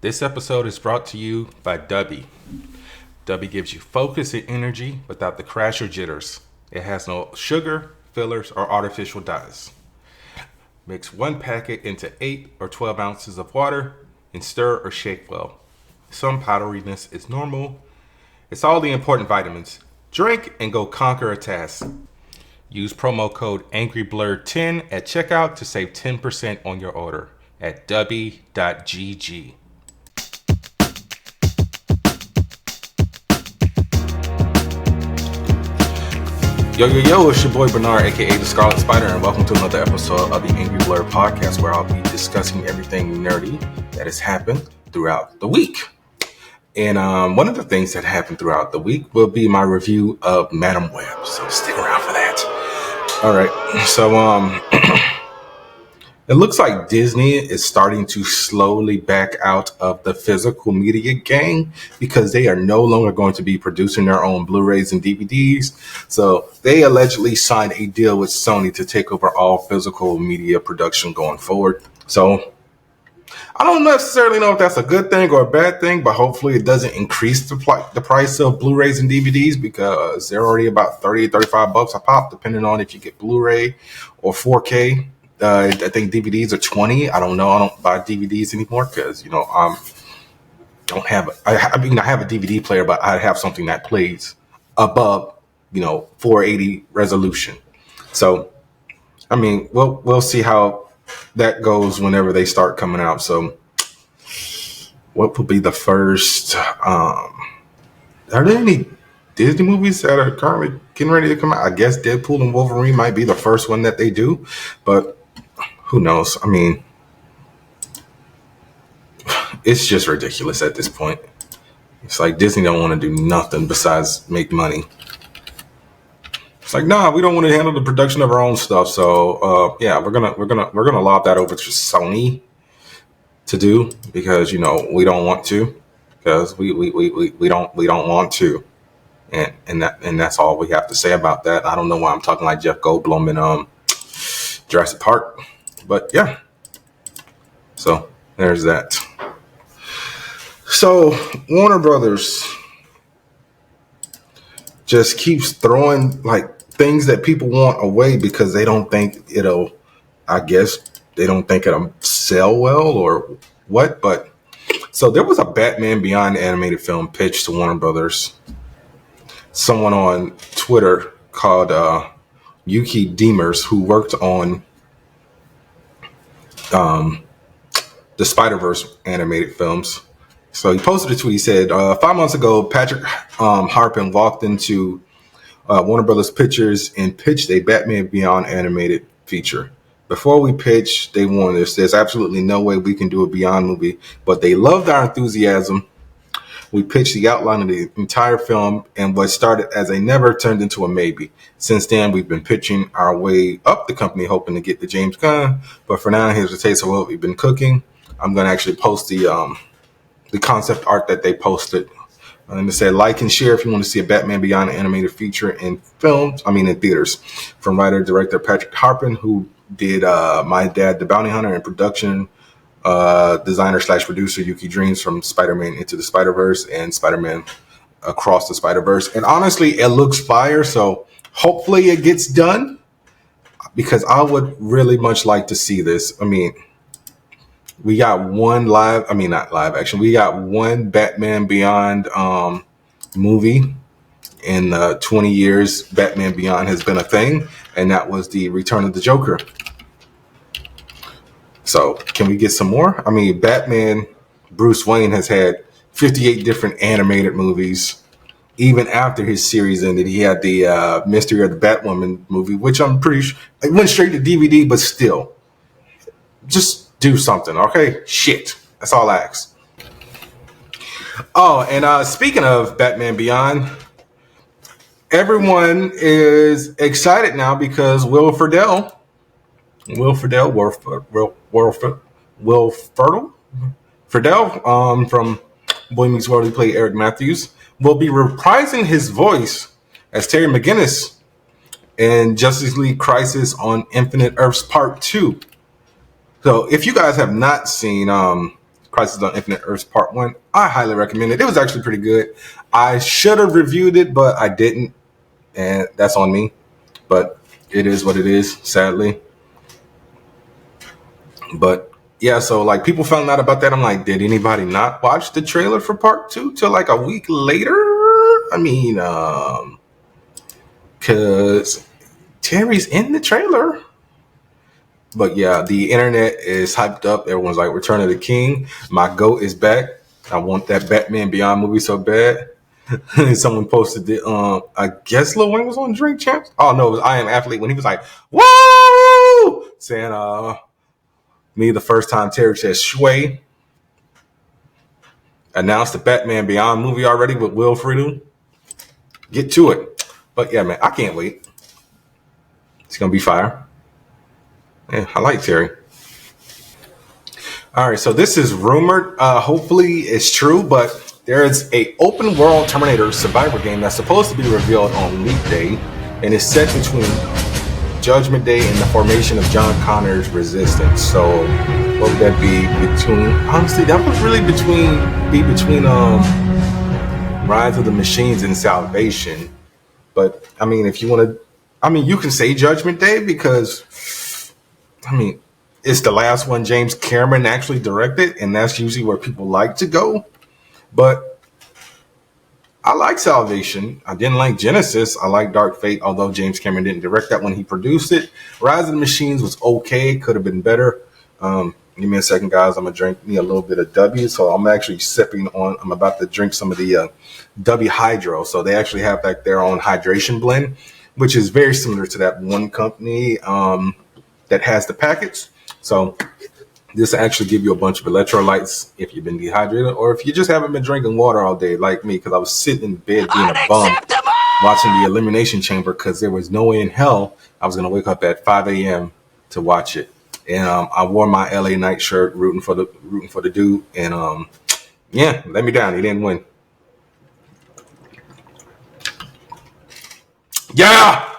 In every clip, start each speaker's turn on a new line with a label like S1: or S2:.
S1: This episode is brought to you by Dubby. Dubby gives you focus and energy without the crash or jitters. It has no sugar, fillers, or artificial dyes. Mix one packet into 8 or 12 ounces of water and stir or shake well. Some powderiness is normal. It's all the important vitamins. Drink and go conquer a task. Use promo code Angry Blerd 10 at checkout to save 10% on your order at dubby.gg. Yo, it's your boy Burnard, aka the Scarlet Spider, and welcome to another episode of the Angry Blerd podcast, where I'll be discussing everything nerdy that has happened throughout the week. And one of the things that happened throughout the week will be my review of Madam Web, so stick around for that. All right, so it looks like Disney is starting to slowly back out of the physical media game because they are no longer going to be producing their own Blu-rays and DVDs. So they allegedly signed a deal with Sony to take over all physical media production going forward. So I don't necessarily know if that's a good thing or a bad thing, but hopefully it doesn't increase the price of Blu-rays and DVDs because they're already about $30-$35 a pop, depending on if you get Blu-ray or 4K. I think DVDs are $20. I don't know. I don't buy DVDs anymore because, don't have. I have a DVD player, but I have something that plays above, 480 resolution. So, we'll see how that goes whenever they start coming out. So, what will be the first? Are there any Disney movies that are currently getting ready to come out? I guess Deadpool and Wolverine might be the first one that they do, but who knows? It's just ridiculous at this point. It's like Disney don't want to do nothing besides make money. It's like, nah, we don't want to handle the production of our own stuff. So we're gonna lob that over to Sony to do because we don't want to because we don't want to, and that's all we have to say about that. I don't know why I'm talking like Jeff Goldblum in Jurassic Park. But yeah, so there's that. So Warner Brothers just keeps throwing like things that people want away because they don't think it'll sell well or what. But so there was a Batman Beyond animated film pitched to Warner Brothers. Someone on Twitter called Yuki Demers, who worked on the Spider-Verse animated films. So he posted a tweet. He said, 5 months ago, Patrick Harpin walked into Warner Brothers Pictures and pitched a Batman Beyond animated feature. Before we pitched, they warned us, there's absolutely no way we can do a Beyond movie, but they loved our enthusiasm. We pitched the outline of the entire film, and what started as a never turned into a maybe. Since then, we've been pitching our way up the company, hoping to get the James Gunn. But for now, here's a taste of what we've been cooking. I'm going to actually post the concept art that they posted. And it said, like and share if you want to see a Batman Beyond animated feature in theaters. From writer-director Patrick Harpin, who did My Dad, the Bounty Hunter, and production designer/producer Yuki Dreams from Spider-Man Into the Spider-Verse and Spider-Man Across the Spider-Verse. And honestly, it looks fire, so hopefully it gets done because I would really much like to see this. We got one we got one Batman Beyond movie in 20 years Batman Beyond has been a thing, and that was the Return of the Joker. So can we get some more? Batman, Bruce Wayne has had 58 different animated movies. Even after his series ended, he had the Mystery of the Batwoman movie, which I'm pretty sure it went straight to DVD, but still, just do something, okay? Shit, that's all I ask. Oh, and speaking of Batman Beyond, everyone is excited now because Will Ferrell from Boy Meets World, he played Eric Matthews, will be reprising his voice as Terry McGinnis in Justice League Crisis on Infinite Earths Part 2. So if you guys have not seen Crisis on Infinite Earths Part 1. I highly recommend it. It was actually pretty good. I should have reviewed it, but I didn't, and that's on me. But it is what it is, sadly. But yeah, so like people found out about that. I'm like, did anybody not watch the trailer for Part 2 till like a week later? I mean, because Terry's in the trailer. But yeah, the internet is hyped up. Everyone's like, Return of the King. My GOAT is back. I want that Batman Beyond movie so bad. Someone posted it. I guess Lil Wayne was on Drink Champs. Oh no, it was I Am Athlete when he was like, "Woo!" saying me the first time Terry said Shway. Announced the Batman Beyond movie already with Will Friedle. Get to it. But yeah, man, I can't wait. It's gonna be fire. Yeah, I like Terry. All right, so this is rumored. Hopefully it's true, but there is a open world Terminator Survivor game that's supposed to be revealed on Leap Day, and it's set between Judgment Day and the formation of John Connor's Resistance. So what would that be between? Honestly, that would really be between Rise of the Machines and Salvation. But I mean, if you want to, I mean, you can say Judgment Day because, I mean, it's the last one James Cameron actually directed, and that's usually where people like to go. But I like Salvation. I didn't like Genesis. I like Dark Fate, although James Cameron didn't direct that when he produced it. Rise of the Machines was okay. Could have been better. Give me a second, guys. I'm going to drink me a little bit of W. So I'm actually sipping on, I'm about to drink some of the W Hydro. So they actually have like their own hydration blend, which is very similar to that one company that has the packets. So this actually give you a bunch of electrolytes if you've been dehydrated or if you just haven't been drinking water all day like me, because I was sitting in bed being a bum watching the Elimination Chamber because there was no way in hell I was going to wake up at 5 a.m. to watch it. And I wore my LA Knight shirt rooting for the dude. And yeah, let me down. He didn't win. Yeah!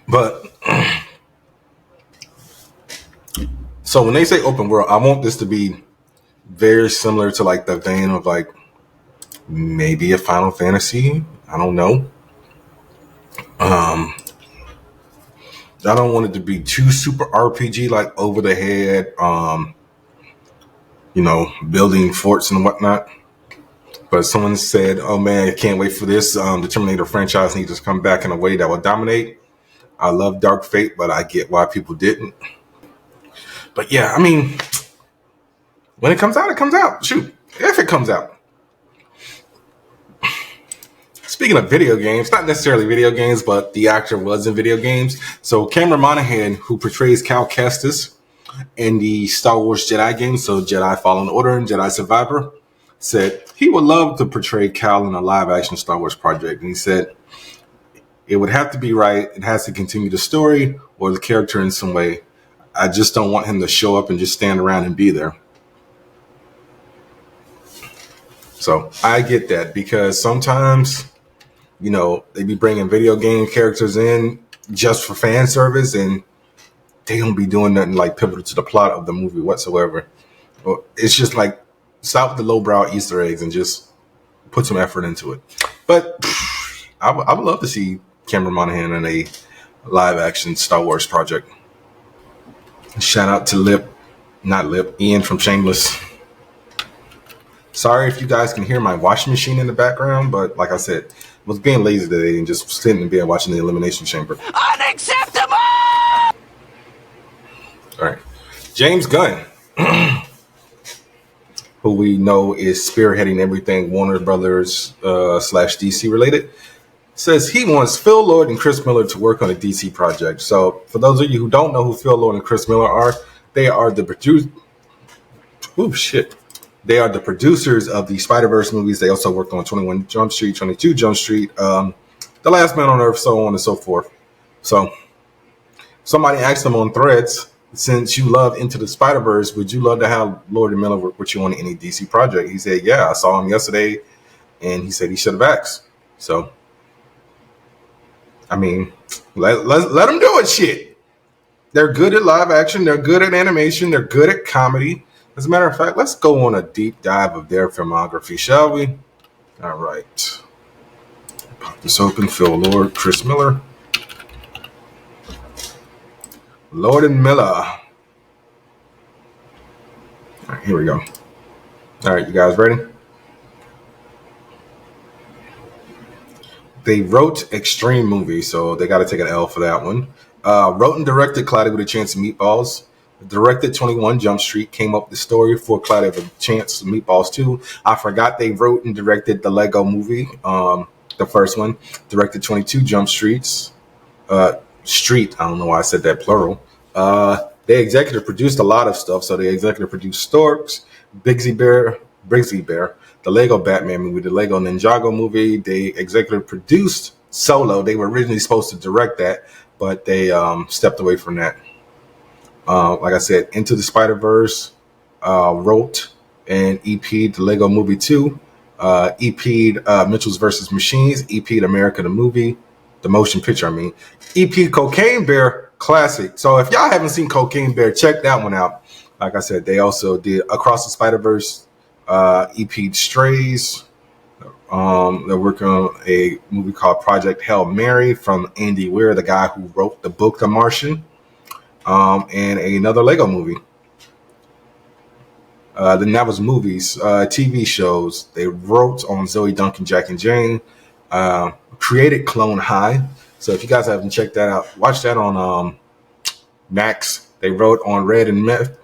S1: But so when they say open world, I want this to be very similar to like the vein of like maybe a Final Fantasy. I don't know. I don't want it to be too super RPG, like over the head, building forts and whatnot. But someone said, oh man, I can't wait for this. The Terminator franchise needs to come back in a way that will dominate. I love Dark Fate, but I get why people didn't. But yeah, I mean, when it comes out, it comes out. Shoot, if it comes out. Speaking of video games, not necessarily video games, but the actor was in video games. So Cameron Monaghan, who portrays Cal Kestis in the Star Wars Jedi games, so Jedi Fallen Order and Jedi Survivor, said he would love to portray Cal in a live-action Star Wars project. And he said it would have to be right. It has to continue the story or the character in some way. I just don't want him to show up and just stand around and be there. So I get that because sometimes, they be bringing video game characters in just for fan service and they don't be doing nothing like pivotal to the plot of the movie whatsoever. It's just like stop with the lowbrow Easter eggs and just put some effort into it. But I would love to see Cameron Monaghan in a live action Star Wars project. Shout out to Ian from Shameless. Sorry if you guys can hear my washing machine in the background, but like I said, I was being lazy today and just sitting in bed watching the Elimination Chamber. Unacceptable! All right. James Gunn, who we know is spearheading everything Warner Brothers / DC related, says he wants Phil Lord and Chris Miller to work on a DC project. So for those of you who don't know who Phil Lord and Chris Miller are, they are the producers. Oh, shit. They are the producers of the Spider-Verse movies. They also worked on 21 Jump Street, 22 Jump Street, The Last Man on Earth, so on and so forth. So somebody asked them on Threads, since you love Into the Spider-Verse, would you love to have Lord and Miller work with you on any DC project? He said, yeah, I saw him yesterday, and he said he should have asked. So I mean, let them do it. Shit, they're good at live action. They're good at animation. They're good at comedy. As a matter of fact, let's go on a deep dive of their filmography, shall we? All right. Pop this open. Phil Lord, Chris Miller, Lord and Miller. All right, here we go. All right, you guys ready? They wrote Extreme Movie, so they got to take an L for that one. Wrote and directed Cloudy with a Chance of Meatballs. Directed 21 Jump Street. Came up with the story for Cloudy with a Chance of Meatballs 2. I forgot they wrote and directed the Lego Movie, the first one. Directed 22 Jump Streets. Street. I don't know why I said that plural. They executive produced a lot of stuff. So they executive produced Storks, Briggsy Bear, the Lego Batman movie, the Lego Ninjago movie. They executive produced Solo. They were originally supposed to direct that, but they stepped away from that. Like I said, Into the Spider-Verse, wrote and EP'd the Lego Movie 2, EP'd Mitchell's vs. Machines, EP'd America the Movie, the motion picture, EP'd Cocaine Bear Classic. So if y'all haven't seen Cocaine Bear, check that one out. Like I said, they also did Across the Spider-Verse, EP'd Strays. They're working on a movie called Project Hail Mary from Andy Weir, the guy who wrote the book The Martian. And another Lego movie. Then that was movies, TV shows. They wrote on Zoe Duncan, Jack and Jane. Created Clone High. So if you guys haven't checked that out, watch that on Max. They wrote on Red and Meth,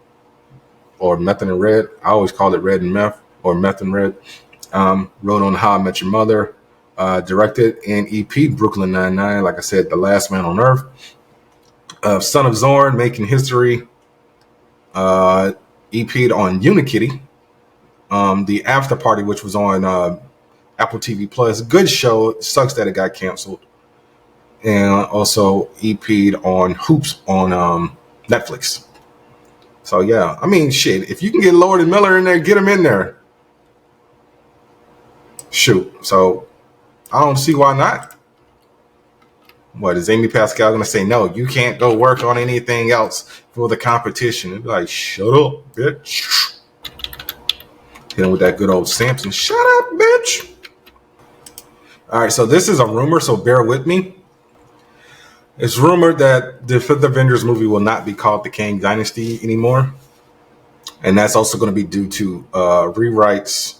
S1: or Meth and Red. I always call it Red and Meth, or Meth and Red. Wrote on How I Met Your Mother. Directed and EP'd Brooklyn Nine-Nine. Like I said, The Last Man on Earth. Son of Zorn, Making History, EP'd on Unikitty, the After Party, which was on Apple TV Plus. Good show. It sucks that it got canceled. And also EP'd on Hoops on Netflix. So yeah, shit. If you can get Lord and Miller in there, get him in there. Shoot. So I don't see why not. What is Amy Pascal going to say? No, you can't go work on anything else for the competition. It'd be like, shut up, bitch. Hit him with that good old Samson. Shut up, bitch. All right, so this is a rumor, so bear with me. It's rumored that the fifth Avengers movie will not be called the Kang Dynasty anymore. And that's also going to be due to rewrites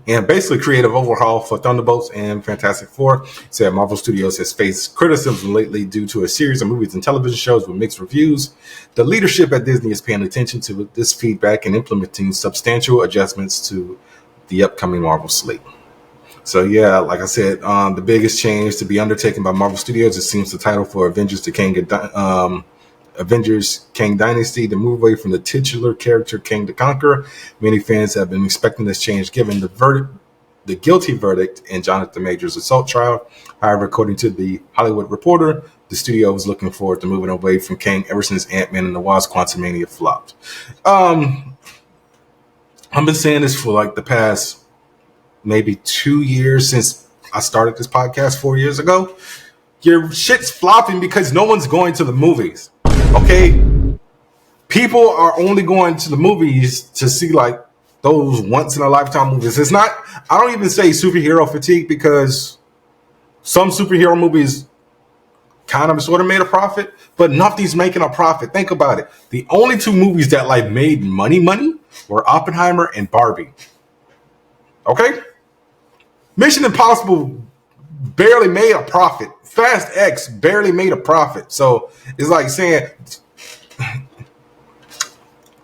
S1: and basically creative overhaul for Thunderbolts and Fantastic Four. Said Marvel Studios has faced criticism lately due to a series of movies and television shows with mixed reviews. The leadership at Disney is paying attention to this feedback and implementing substantial adjustments to the upcoming Marvel slate. So yeah, like I said, the biggest change to be undertaken by Marvel Studios, it seems the title for Avengers Kang Dynasty to move away from the titular character Kang the Conqueror. Many fans have been expecting this change given the guilty verdict in Jonathan Majors' assault trial. However, according to the Hollywood Reporter, the studio was looking forward to moving away from Kang ever since Ant-Man and the Wasp Quantumania flopped. I've been saying this for like the past maybe 2 years since I started this podcast 4 years ago. Your shit's flopping because no one's going to the movies. Okay? People are only going to the movies to see like those once in a lifetime movies. It's not, I don't even say superhero fatigue because some superhero movies kind of sort of made a profit, but nothing's making a profit. Think about it. The only two movies that like made money were Oppenheimer and Barbie. Okay? Mission Impossible barely made a profit. Fast X barely made a profit. So it's like saying,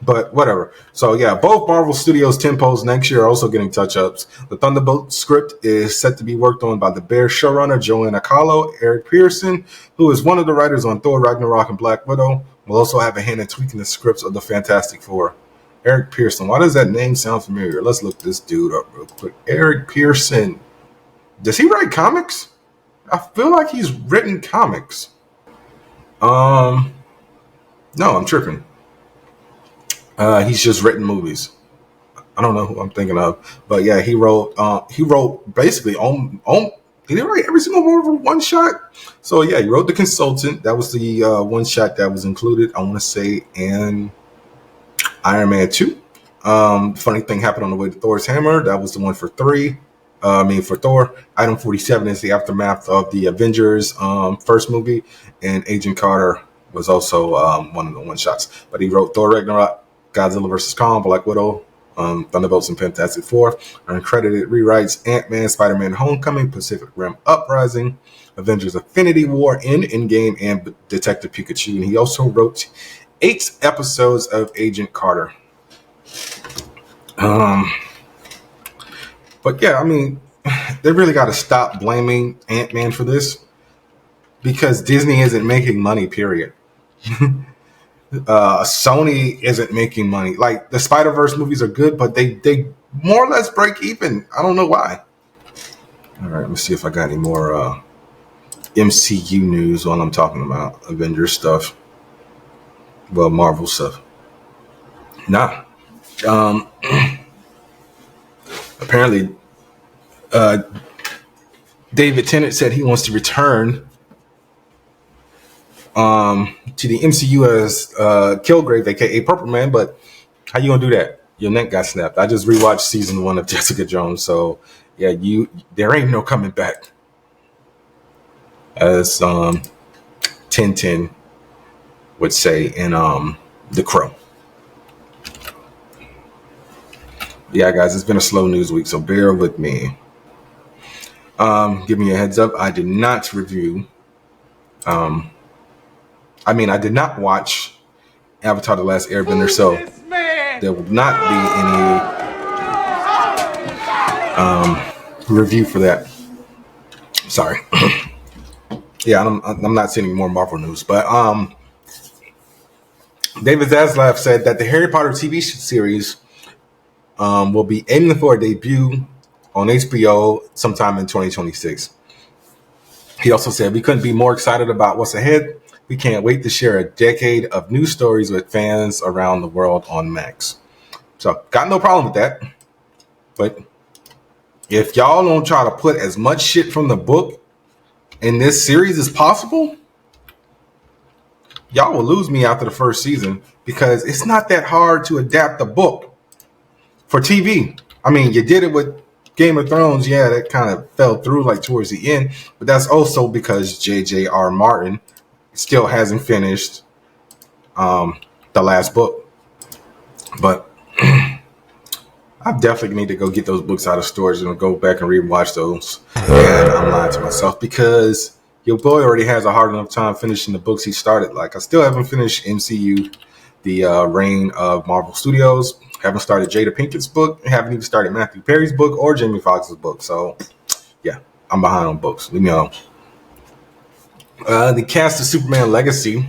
S1: but whatever. So yeah, both Marvel Studios tempos next year are also getting touch-ups. The Thunderbolt script is set to be worked on by the Bear showrunner Joanna Kahlo. Eric Pearson, who is one of the writers on Thor, Ragnarok, and Black Widow, will also have a hand in tweaking the scripts of the Fantastic Four. Eric Pearson. Why does that name sound familiar? Let's look this dude up real quick. Eric Pearson. Does he write comics? I feel like he's written comics. No, I'm tripping. He's just written movies. I don't know who I'm thinking of, but yeah, he wrote basically Did he write every single Marvel one shot? So yeah, he wrote The Consultant. That was the one shot that was included, I want to say, in Iron Man 2. Funny thing happened on the way to Thor's Hammer. That was the one for 3. For Thor. Item 47 is the aftermath of the Avengers first movie, and Agent Carter was also one of the one shots. But he wrote Thor Ragnarok, Godzilla vs. Kong, Black Widow, Thunderbolts, and Fantastic Four. Uncredited rewrites Ant-Man, Spider-Man Homecoming, Pacific Rim Uprising, Avengers Infinity War, Endgame, and Detective Pikachu. And he also wrote 8 episodes of Agent Carter. But yeah, I mean, they really got to stop blaming Ant-Man for this, because Disney isn't making money, period. Sony isn't making money. Like, the Spider-Verse movies are good, but they more or less break even. I don't know why. All right, let me see if I got any more MCU news while I'm talking about Avengers stuff. Well, Marvel stuff. Nah. Apparently, David Tennant said he wants to return to the MCU as Kilgrave, aka Purple Man, but how you gonna do that? Your neck got snapped. I just rewatched season 1 of Jessica Jones, so yeah, there ain't no coming back. As 1010 would say in The Crow. Yeah, guys, it's been a slow news week, so bear with me. Give me a heads up. I did not review. I did not watch Avatar: The Last Airbender, so there will not be any review for that. Sorry. Yeah, I'm not seeing any more Marvel news, but David Zaslav said that the Harry Potter TV series will be aiming for a debut on HBO sometime in 2026. He also said, "We couldn't be more excited about what's ahead. We can't wait to share a decade of new stories with fans around the world on Max." So, got no problem with that. But if y'all don't try to put as much shit from the book in this series as possible, y'all will lose me after the first season, because it's not that hard to adapt the book for TV. I mean, you did it with Game of Thrones. Yeah, that kind of fell through like towards the end, but that's also because J.J.R. Martin still hasn't finished the last book. But I definitely need to go get those books out of storage and go back and rewatch those. And I'm lying to myself, because your boy already has a hard enough time finishing the books he started. Like, I still haven't finished MCU, the reign of Marvel Studios. Haven't started Jada Pinkett's book. Haven't even started Matthew Perry's book or Jamie Foxx's book. So, yeah, I'm behind on books. Leave me alone. The cast of Superman Legacy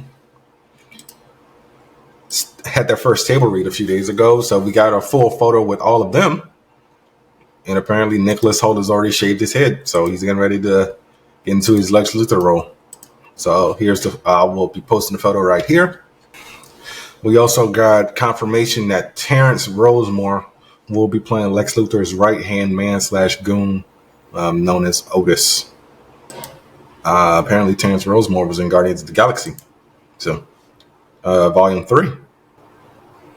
S1: had their first table read a few days ago, so we got a full photo with all of them. And apparently Nicholas Hoult has already shaved his head, so he's getting ready to get into his Lex Luthor role. So here's we'll be posting the photo right here. We also got confirmation that Terrence Rosemore will be playing Lex Luthor's right-hand man / goon, known as Otis. Apparently Terrence Rosemore was in Guardians of the Galaxy. So, Volume 3.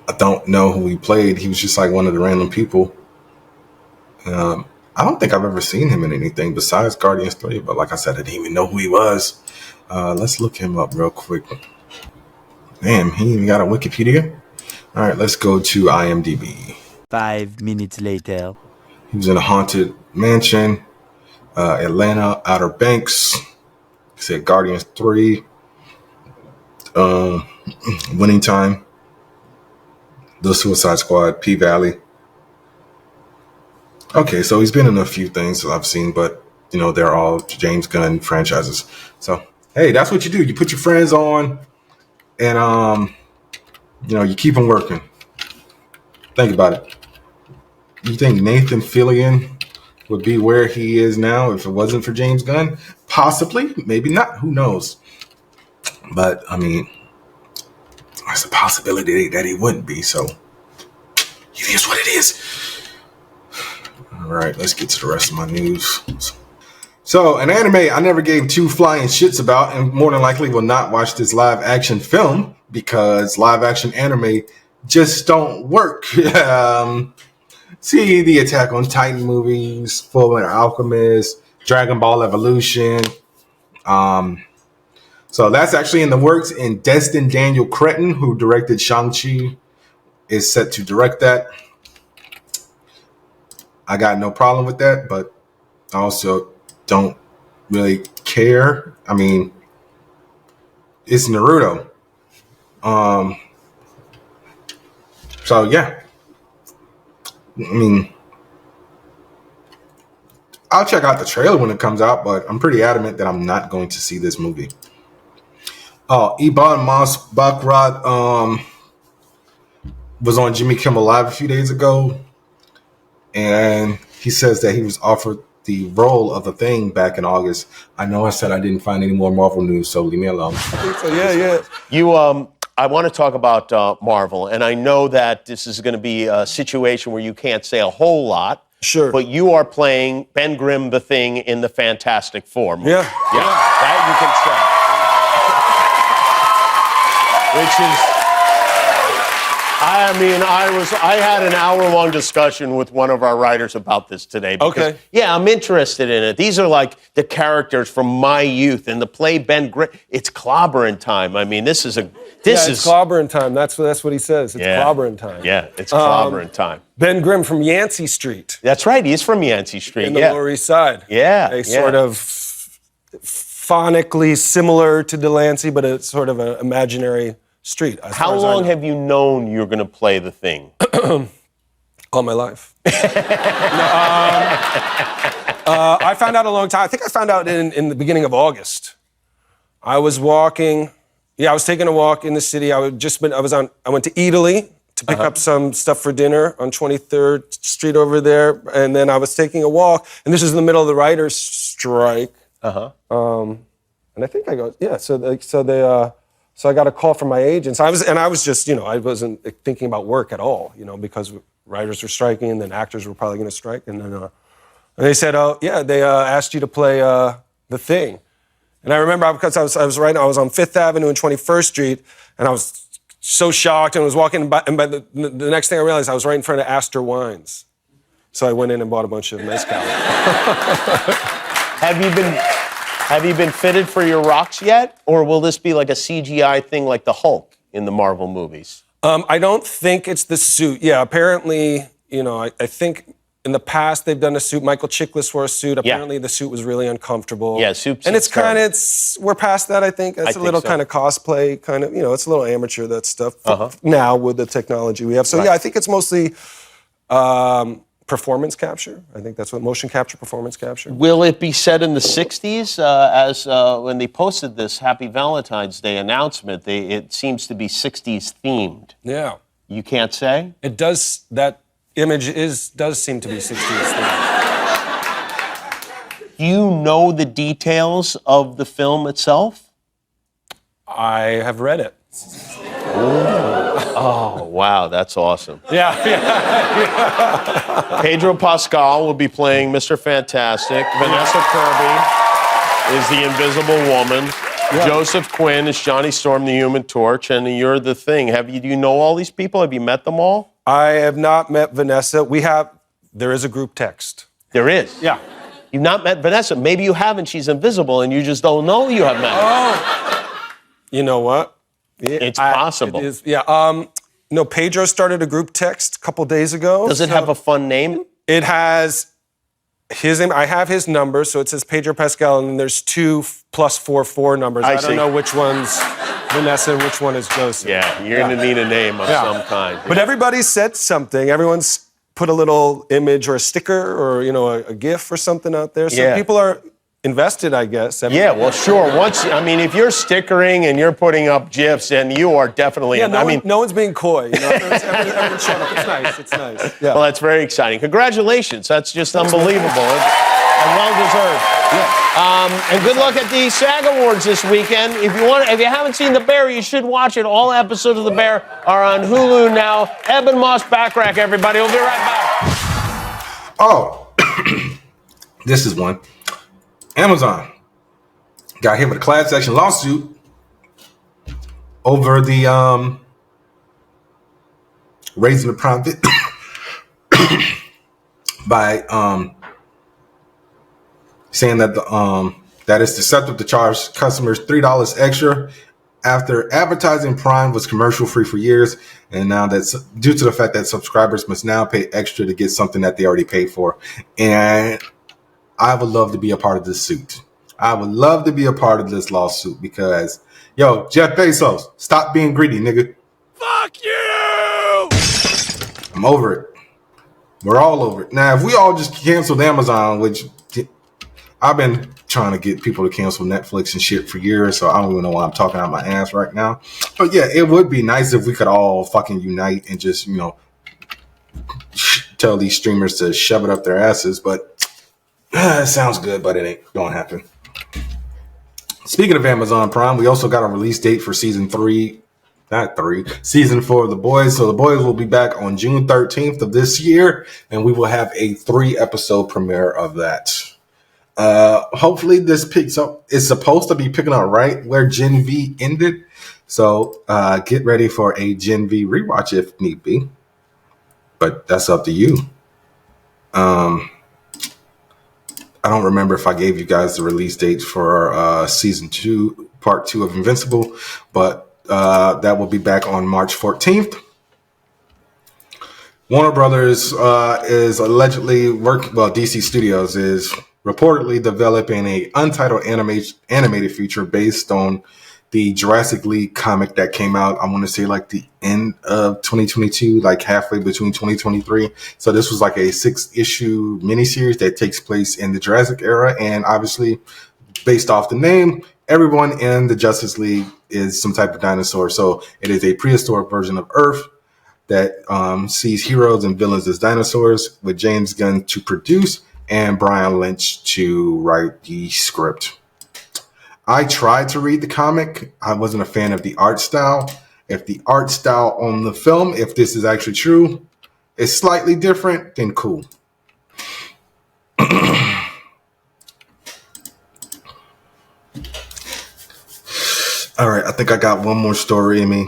S1: I don't know who he played. He was just like one of the random people. I don't think I've ever seen him in anything besides Guardians 3, but like I said, I didn't even know who he was. Let's look him up real quick. Damn, he even got a Wikipedia? All right, let's go to IMDb.
S2: 5 minutes later.
S1: He was in a Haunted Mansion, Atlanta, Outer Banks. He said Guardians 3, Winning Time, The Suicide Squad, P-Valley. Okay, so he's been in a few things that I've seen, but, they're all James Gunn franchises. So, hey, that's what you do. You put your friends on, and, you keep them working. Think about it. You think Nathan Fillion would be where he is now if it wasn't for James Gunn? Possibly, maybe not. Who knows? But, there's a possibility that he wouldn't be, so it is what it is. All right, let's get to the rest of my news. So, an anime I never gave two flying shits about, and more than likely will not watch this live action film because live action anime just don't work. See the Attack on Titan movies, Fullmetal Alchemist, Dragon Ball Evolution. So that's actually in the works. And Destin Daniel Cretton, who directed Shang-Chi, is set to direct that. I got no problem with that, but I also don't really care. I mean, it's Naruto. So yeah. I mean, I'll check out the trailer when it comes out, but I'm pretty adamant that I'm not going to see this movie. Ebon Moss-Bachrach was on Jimmy Kimmel Live a few days ago, and he says that he was offered the role of the Thing back in August. I know I said I didn't find any more Marvel news, so leave me alone.
S3: I want to talk about Marvel, and I know that this is going to be a situation where you can't say a whole lot.
S4: Sure.
S3: But you are playing Ben Grimm, the Thing, in the Fantastic Four movie.
S4: Yeah.
S3: That you can say. Which is, I had an hour-long discussion with one of our writers about this today. Because,
S4: Okay.
S3: Yeah, I'm interested in it. These are like the characters from my youth, and to play Ben Grimm, it's clobbering time. I mean, this is
S4: clobbering time. That's what he says. It's clobbering time.
S3: Yeah, it's clobbering time.
S4: Ben Grimm from Yancey Street.
S3: That's right. He's from Yancey Street.
S4: In the Lower East Side.
S3: Yeah.
S4: Sort of phonically similar to Delancey, but it's sort of an imaginary street.
S3: How long have you known you're going to play the Thing?
S4: All my life. I found out a long time. I think I found out in the beginning of August. I was walking. Yeah, I was taking a walk in the city. I went to Italy to pick up some stuff for dinner on 23rd Street over there, and then I was taking a walk, and this is in the middle of the writers' strike. And I think I go, yeah. So I got a call from my agents. I was just, I wasn't thinking about work at all, because writers were striking, and then actors were probably going to strike, and then they said, oh yeah, they asked you to play the Thing. And I remember because I was on 5th Avenue and 21st Street, and I was so shocked and was walking by, and by the next thing I realized I was right in front of Astor Wines. So I went in and bought a bunch of mezcal.
S3: Have you been fitted for your rocks yet? Or will this be like a CGI thing like the Hulk in the Marvel movies?
S4: I don't think it's the suit. Yeah, apparently, I think in the past they've done a suit. Michael Chiklis wore a suit. Apparently the suit was really uncomfortable.
S3: Yeah, suits.
S4: And we're past that, I think. It's a little kind of cosplay, kind of, it's a little amateur, that stuff now with the technology we have. So yeah, I think it's mostly performance capture. I think that's what motion capture, performance capture.
S3: Will it be set in the 60s? As when they posted this Happy Valentine's Day announcement, it seems to be 60s themed.
S4: Yeah.
S3: You can't say?
S4: It does. That image does seem to be 60s themed.
S3: Do you know the details of the film itself?
S4: I have read it.
S3: Oh, wow, that's awesome.
S4: Yeah.
S3: Pedro Pascal will be playing Mr. Fantastic. Vanessa Kirby is the Invisible Woman. Yeah. Joseph Quinn is Johnny Storm, the Human Torch, and you're the Thing. Do you know all these people? Have you met them all?
S4: I have not met Vanessa. There is a group text.
S3: There is?
S4: Yeah.
S3: You've not met Vanessa. Maybe you haven't. She's invisible, and you just don't know you have met her.
S4: Oh. You know what?
S3: It's possible.
S4: It is, yeah. No, Pedro started a group text a couple days ago.
S3: Does it have a fun name?
S4: It has his name. I have his number, so it says Pedro Pascal, and then there's 2 + 4 numbers. I don't know which one's Vanessa and which one is Joseph.
S3: Yeah, you're going to need a name of some kind.
S4: But everybody said something. Everyone's put a little image or a sticker or, a GIF or something out there. So people are invested, I guess.
S3: Yeah, well, sure. If you're stickering and you're putting up GIFs, then you are definitely...
S4: Yeah, no one's being coy. Everyone's shut up. It's nice. It's nice. Yeah.
S3: Well, that's very exciting. Congratulations. That's just unbelievable. And well-deserved. Yeah. And good luck at the SAG Awards this weekend. If you haven't seen The Bear, you should watch it. All episodes of The Bear are on Hulu now. Ebon Moss-Bachrach, everybody. We'll be right back.
S1: Oh, this is one. Amazon got hit with a class action lawsuit over the raising the profit by saying that that it's deceptive to charge customers $3 extra after advertising Prime was commercial free for years, and now that's due to the fact that subscribers must now pay extra to get something that they already paid for. And I would love to be a part of this suit. I would love to be a part of this lawsuit because, yo, Jeff Bezos, stop being greedy, nigga.
S3: Fuck you!
S1: I'm over it. We're all over it. Now, if we all just canceled Amazon, which I've been trying to get people to cancel Netflix and shit for years, so I don't even know why I'm talking out my ass right now. But yeah, it would be nice if we could all fucking unite and just, you know, tell these streamers to shove it up their asses. But it sounds good, but it ain't gonna happen. Speaking of Amazon Prime, we also got a release date for season 4 of The Boys. So The Boys will be back on June 13th of this year, and we will have a 3-episode premiere of that. Hopefully this picks up. It's supposed to be picking up right where Gen V ended. So get ready for a Gen V rewatch if need be. But that's up to you. I don't remember if I gave you guys the release date for season 2, part 2 of Invincible, but that will be back on March 14th. Warner Brothers is allegedly DC Studios is reportedly developing a Untitled animated feature based on the Jurassic League comic that came out, I want to say like the end of 2022, like halfway between 2023. So this was like a 6-issue miniseries that takes place in the Jurassic era. And obviously, based off the name, everyone in the Justice League is some type of dinosaur. So it is a prehistoric version of Earth that sees heroes and villains as dinosaurs, with James Gunn to produce and Brian Lynch to write the script. I tried to read the comic. I wasn't a fan of the art style. If the art style on the film, if this is actually true, is slightly different, then cool. All right, I think I got one more story in me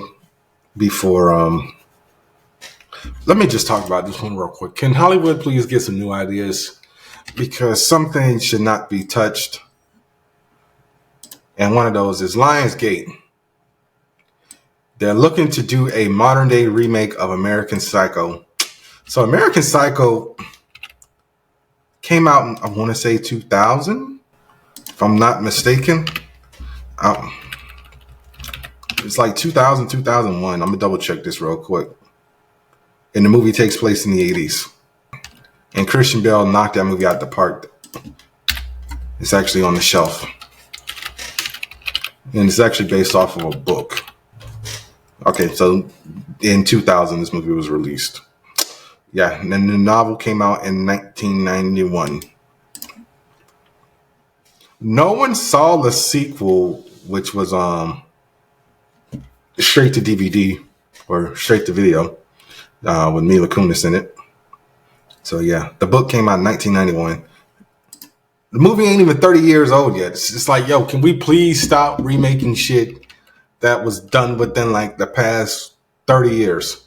S1: before. Let me just talk about this one real quick. Can Hollywood please get some new ideas? Because some things should not be touched. And one of those is Lionsgate. They're looking to do a modern day remake of American Psycho. So American Psycho came out in, I want to say 2000, if I'm not mistaken. It's like 2000, 2001. I'm going to double check this real quick. And the movie takes place in the 80s. And Christian Bale knocked that movie out the park. It's actually on the shelf. And it's actually based off of a book. Okay, so in 2000, this movie was released. Yeah, and then the novel came out in 1991. No one saw the sequel, which was straight to DVD or straight to video with Mila Kunis in it. So yeah, the book came out in 1991. The movie ain't even 30 years old yet. It's just like, yo, can we please stop remaking shit that was done within like the past 30 years?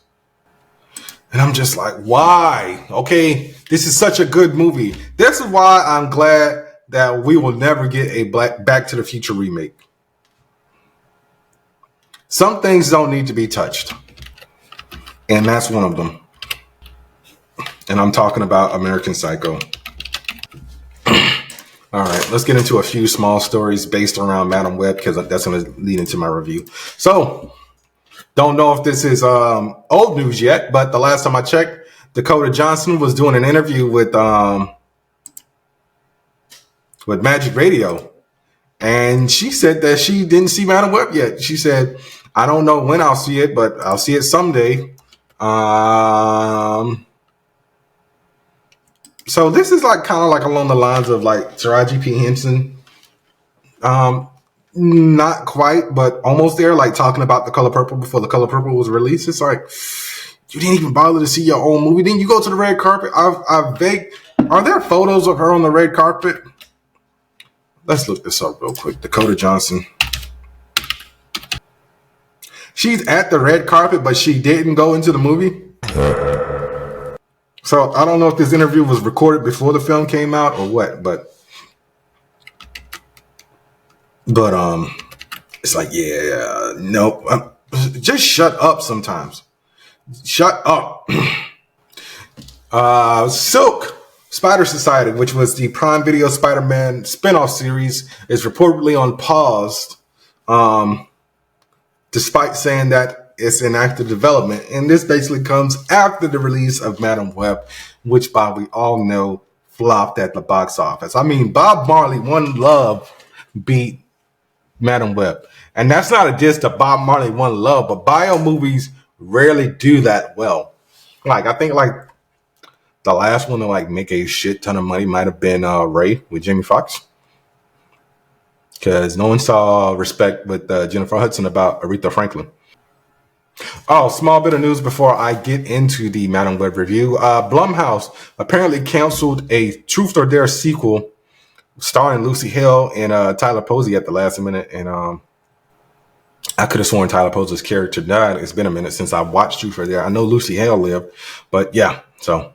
S1: And I'm just like, why? Okay, this is such a good movie. This is why I'm glad that we will never get a Back to the Future remake. Some things don't need to be touched. And that's one of them. And I'm talking about American Psycho. All right, let's get into a few small stories based around Madam Web, because that's going to lead into my review. So, don't know if this is old news yet, but the last time I checked, Dakota Johnson was doing an interview with Magic Radio, and she said that she didn't see Madam Web yet. She said, I don't know when I'll see it, but I'll see it someday. So this is like kind of like along the lines of like Taraji P. Henson. Not quite, but almost there, like talking about The Color Purple before The Color Purple was released. It's like, you didn't even bother to see your own movie. Then you go to the red carpet. Are there photos of her on the red carpet? let's look this up real quick. Dakota Johnson. She's at the red carpet, but she didn't go into the movie. So I don't know if this interview was recorded before the film came out or what, but it's like, yeah, nope. Just shut up sometimes. Shut up. Silk Spider Society, which was the Prime Video Spider-Man spinoff series, is reportedly on pause, despite saying that it's in active development. And this basically comes after the release of Madam Web, which, Bob, we all know, flopped at the box office. I mean, Bob Marley, One Love beat Madam Web. And that's not a diss to Bob Marley, One Love, but bio movies rarely do that well. Like, I think, like, the last one to, like, make a shit ton of money might have been Ray with Jamie Foxx. Because no one saw Respect with Jennifer Hudson about Aretha Franklin. Oh, small bit of news before I get into the Madam Web review. Blumhouse apparently canceled a Truth or Dare sequel starring Lucy Hale and Tyler Posey at the last minute. And I could have sworn Tyler Posey's character died. It's been a minute since I watched Truth or Dare. I know Lucy Hale lived, but yeah. So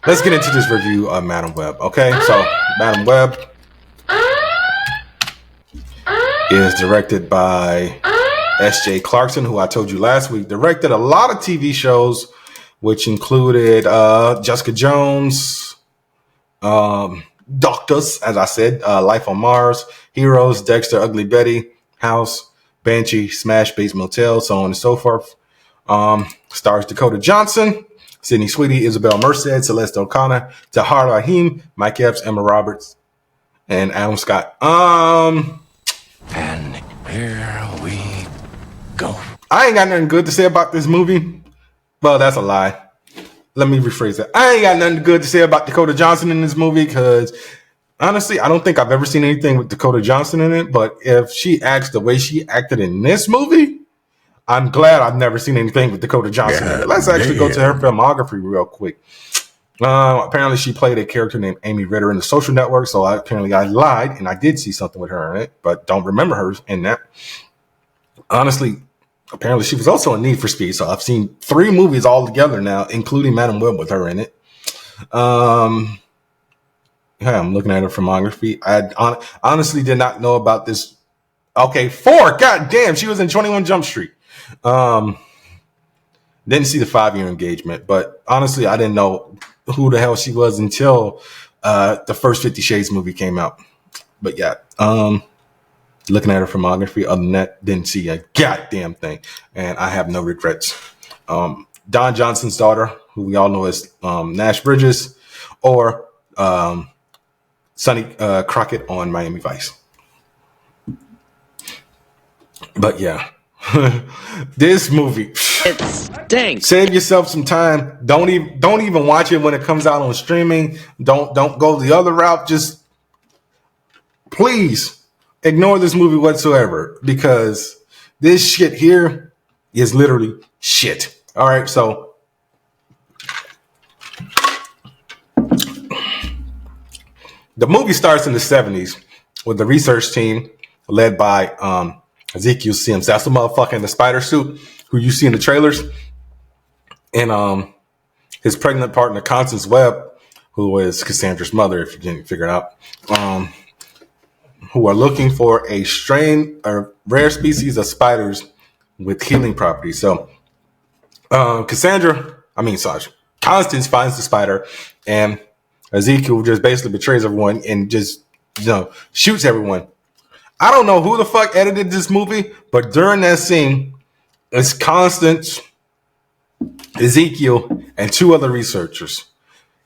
S1: let's get into this review of Madam Web. Okay, so Madam Web is directed by S.J. Clarkson, who I told you last week directed a lot of TV shows, which included Jessica Jones, Doctors, as I said, Life on Mars, Heroes, Dexter, Ugly Betty, House, Banshee, Smash, Bates Motel, so on and so forth. Stars Dakota Johnson, Sydney Sweetie, Isabel Merced, Celeste O'Connor, Tahar Rahim, Mike Epps, Emma Roberts, and Adam Scott.
S5: And here we go.
S1: I ain't got nothing good to say about this movie. Well, that's a lie. Let me rephrase that. I ain't got nothing good to say about Dakota Johnson in this movie because, honestly, I don't think I've ever seen anything with Dakota Johnson in it. But if she acts the way she acted in this movie, I'm glad I've never seen anything with Dakota Johnson in it. Let's actually go to her filmography real quick. Apparently, she played a character named Amy Ritter in The Social Network. So apparently I lied and I did see something with her in it, but don't remember her in that. Honestly, apparently she was also in Need for Speed. So I've seen 3 movies all together now, including Madam Web with her in it. Yeah, I'm looking at her filmography. I honestly did not know about this. Okay, 4. God damn, she was in 21 Jump Street. Didn't see the 5-year engagement, but honestly, I didn't know who the hell she was until the first 50 Shades movie came out. But yeah, looking at her filmography, other than that, didn't see a goddamn thing, and I have no regrets. Don Johnson's daughter, who we all know as Nash Bridges, or Sonny Crockett on Miami Vice. But yeah, this movie,
S5: It stinks.
S1: save yourself some time. Don't even watch it when it comes out on streaming. Don't go the other route. Just please ignore this movie whatsoever, because this shit here is literally shit. All right, so the movie starts in the 70s with the research team led by Ezekiel Sims. That's the motherfucker in the spider suit who you see in the trailers. And his pregnant partner, Constance Webb, who is Cassandra's mother, if you didn't figure it out, who are looking for a rare species of spiders with healing properties. So Constance finds the spider, and Ezekiel just basically betrays everyone and just, shoots everyone. I don't know who the fuck edited this movie, but during that scene, it's Constance, Ezekiel, and 2 other researchers.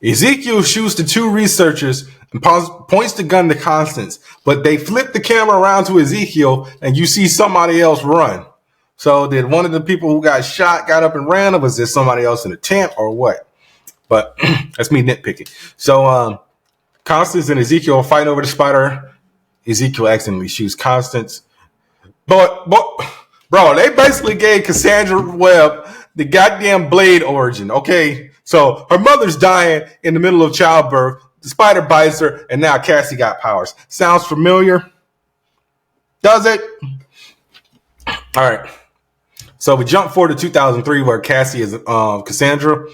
S1: Ezekiel shoots the 2 researchers and points the gun to Constance, but they flip the camera around to Ezekiel, and you see somebody else run. So did one of the people who got shot got up and ran, or was there somebody else in the tent, or what? But that's me nitpicking. So Constance and Ezekiel fight over the spider. Ezekiel accidentally shoots Constance. But bro, they basically gave Cassandra Webb the goddamn Blade origin, okay? So her mother's dying in the middle of childbirth. the spider bites her, and now Cassie got powers. Sounds familiar? Does it? All right. So we jump forward to 2003, where Cassie is Cassandra,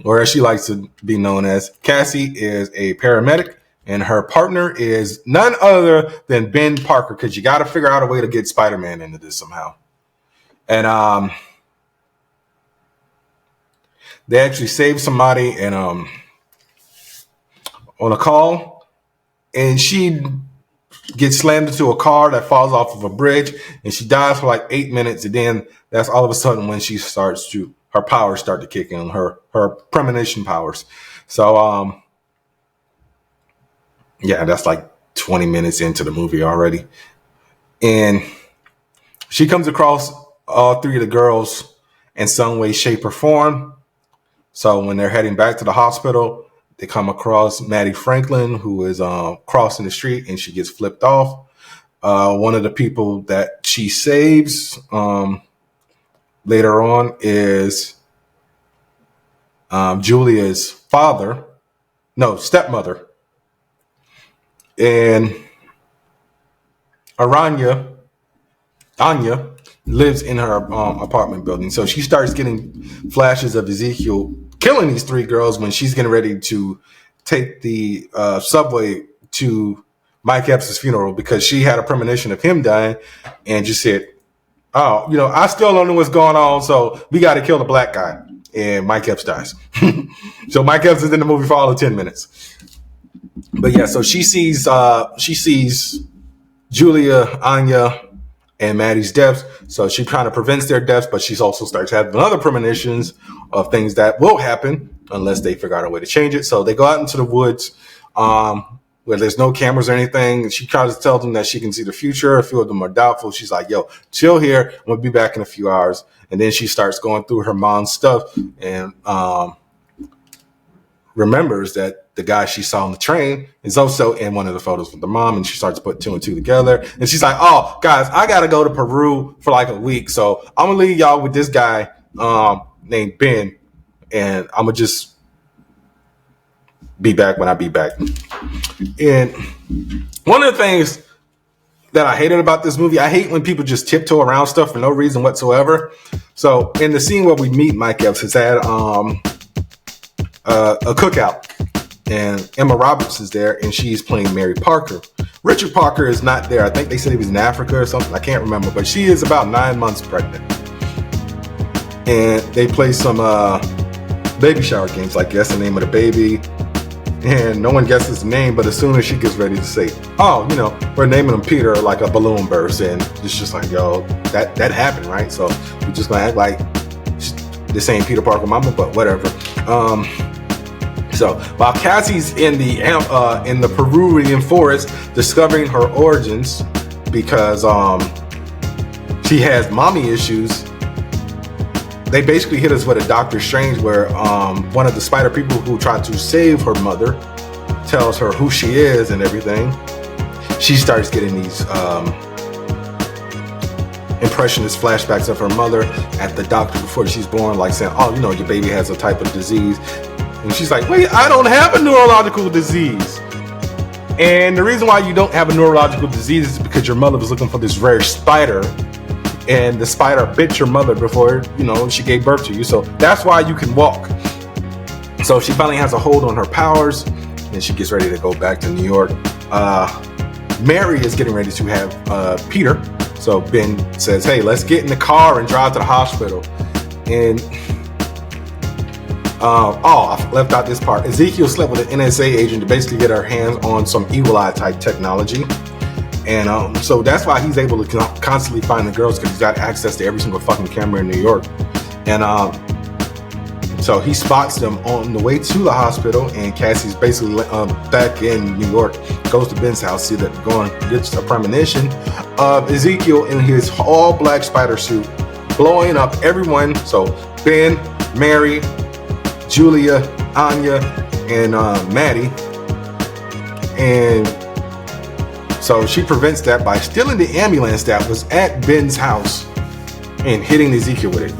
S1: or as she likes to be known as. Cassie is a paramedic, and her partner is none other than Ben Parker, because you got to figure out a way to get Spider-Man into this somehow. And they actually save somebody and on a call, and she gets slammed into a car that falls off of a bridge, and she dies for like 8 minutes, and then that's all of a sudden when she starts to, her powers start to kick in, her premonition powers. So yeah, that's like 20 minutes into the movie already. And she comes across all three of the girls in some way, shape, or form. So when they're heading back to the hospital, they come across Maddie Franklin, who is crossing the street, and she gets flipped off. One of the people that she saves later on is Julia's stepmother. And Anya lives in her apartment building. So she starts getting flashes of Ezekiel killing these three girls when she's getting ready to take the subway to Mike Epps' funeral, because she had a premonition of him dying and just said, oh, I still don't know what's going on, so we got to kill the black guy. And Mike Epps dies. So Mike Epps is in the movie for all of 10 minutes. But yeah, so she sees Julia, Anya, and Maddie's deaths. So she kind of prevents their deaths, but she's also starts having other premonitions of things that will happen unless they figure out a way to change it. So they go out into the woods where there's no cameras or anything. She tries to tell them that she can see the future. A few of them are doubtful. She's like, yo, chill here. I'm going to be back in a few hours. And then she starts going through her mom's stuff and remembers that the guy she saw on the train is also in one of the photos with the mom, and she starts to put two and two together. And she's like, oh, guys, I got to go to Peru for like a week. So I'm going to leave y'all with this guy named Ben, and I'm going to just be back when I be back. And one of the things that I hated about this movie, I hate when people just tiptoe around stuff for no reason whatsoever. So in the scene where we meet Mike Epps, it's at a cookout. And Emma Roberts is there, and she's playing Mary Parker. Richard Parker is not there. I think they said he was in Africa or something. I can't remember. But she is about 9 months pregnant. And they play some baby shower games, like guess the name of the baby. And no one guesses the name, but as soon as she gets ready to say, oh, we're naming him Peter, like a balloon burst. And it's just like, yo, that happened, right? So we're just going to act like this ain't Peter Parker mama, but whatever. So while Cassie's in the Peruvian forest discovering her origins because she has mommy issues, they basically hit us with a Doctor Strange where one of the spider people who tried to save her mother tells her who she is and everything. She starts getting these impressionist flashbacks of her mother at the doctor before she's born, like saying, oh, your baby has a type of disease. And she's like, wait, I don't have a neurological disease. And the reason why you don't have a neurological disease is because your mother was looking for this rare spider, and the spider bit your mother before, she gave birth to you. So that's why you can walk. So she finally has a hold on her powers, and she gets ready to go back to New York. Mary is getting ready to have Peter. So Ben says, hey, let's get in the car and drive to the hospital. And I left out this part. Ezekiel slept with an NSA agent to basically get her hands on some Eagle Eye type technology. And so that's why he's able to constantly find the girls, because he's got access to every single fucking camera in New York. And so he spots them on the way to the hospital, and Cassie's basically back in New York, goes to Ben's house, see that going, gets a premonition of Ezekiel in his all black spider suit, blowing up everyone. So Ben, Mary, Julia, Anya, and Maddie. And so she prevents that by stealing the ambulance that was at Ben's house and hitting Ezekiel with it.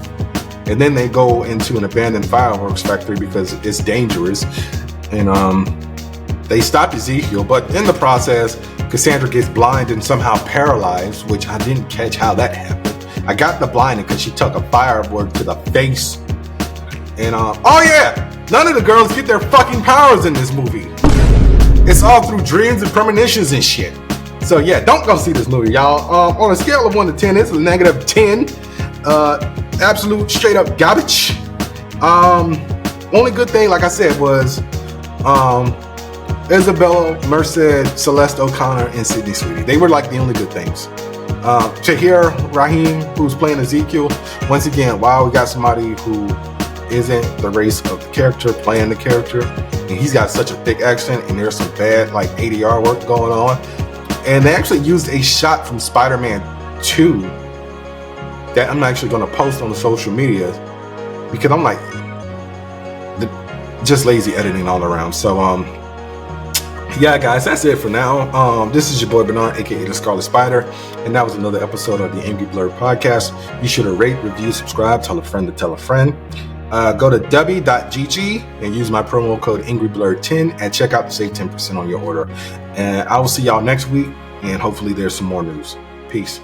S1: And then they go into an abandoned fireworks factory because it's dangerous. And they stopped Ezekiel, but in the process, Cassandra gets blinded and somehow paralyzed, which I didn't catch how that happened. I got the blinding because she took a fireboard to the face. And oh yeah, none of the girls get their fucking powers in this movie. It's all through dreams and premonitions and shit. So yeah, don't go see this movie, y'all. On a scale of 1 to 10, it's a -10. Absolute straight up garbage. Only good thing, like I said, was Isabella Merced, Celeste O'Connor, and Sydney Sweeney. They were like the only good things. Tahir Rahim, who's playing Ezekiel. Once again, wow, we got somebody who isn't the race of the character playing the character, and he's got such a thick accent, and there's some bad like ADR work going on. And they actually used a shot from Spider-Man 2 that I'm actually going to post on the social media because I'm like, just lazy editing all around. So yeah, guys, that's it for now. This is your boy Bernard, aka the Scarlet Spider, and that was another episode of the Angry Blerd podcast. Be sure to rate, review, subscribe, tell a friend to tell a friend. Go to w.gg and use my promo code AngryBlerd10 at checkout to save 10% on your order. And I will see y'all next week, and hopefully there's some more news. Peace.